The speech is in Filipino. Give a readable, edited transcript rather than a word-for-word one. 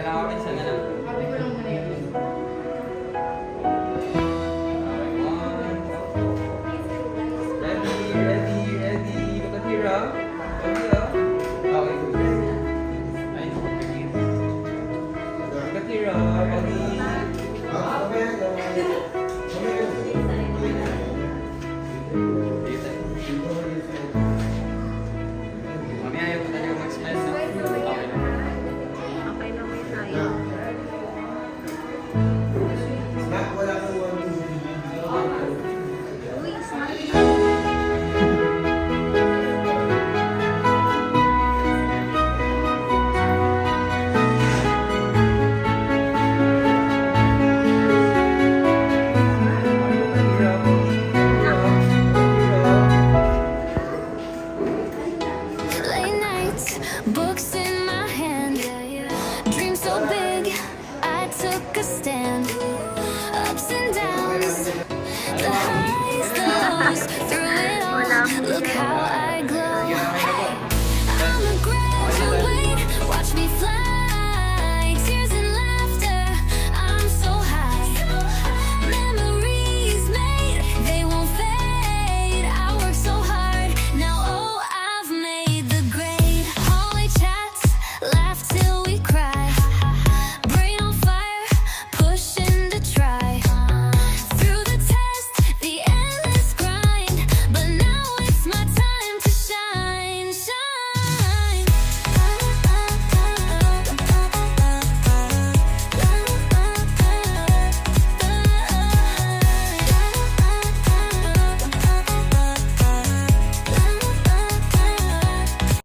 Kailangan ko rin sana lang. Sabi ko lang muna yun. Ready. Look at here, ah. Okay, good. Ay, look at here, ah. Ready. Mami, ayaw ko talaga mag-smile, no? Okay lang. Okay lang may tayo. Uy, snack. Late nights, books in my hand. Dreams so big, I took a stand. Ups and downs, the highs, the lows, through it all. Look how I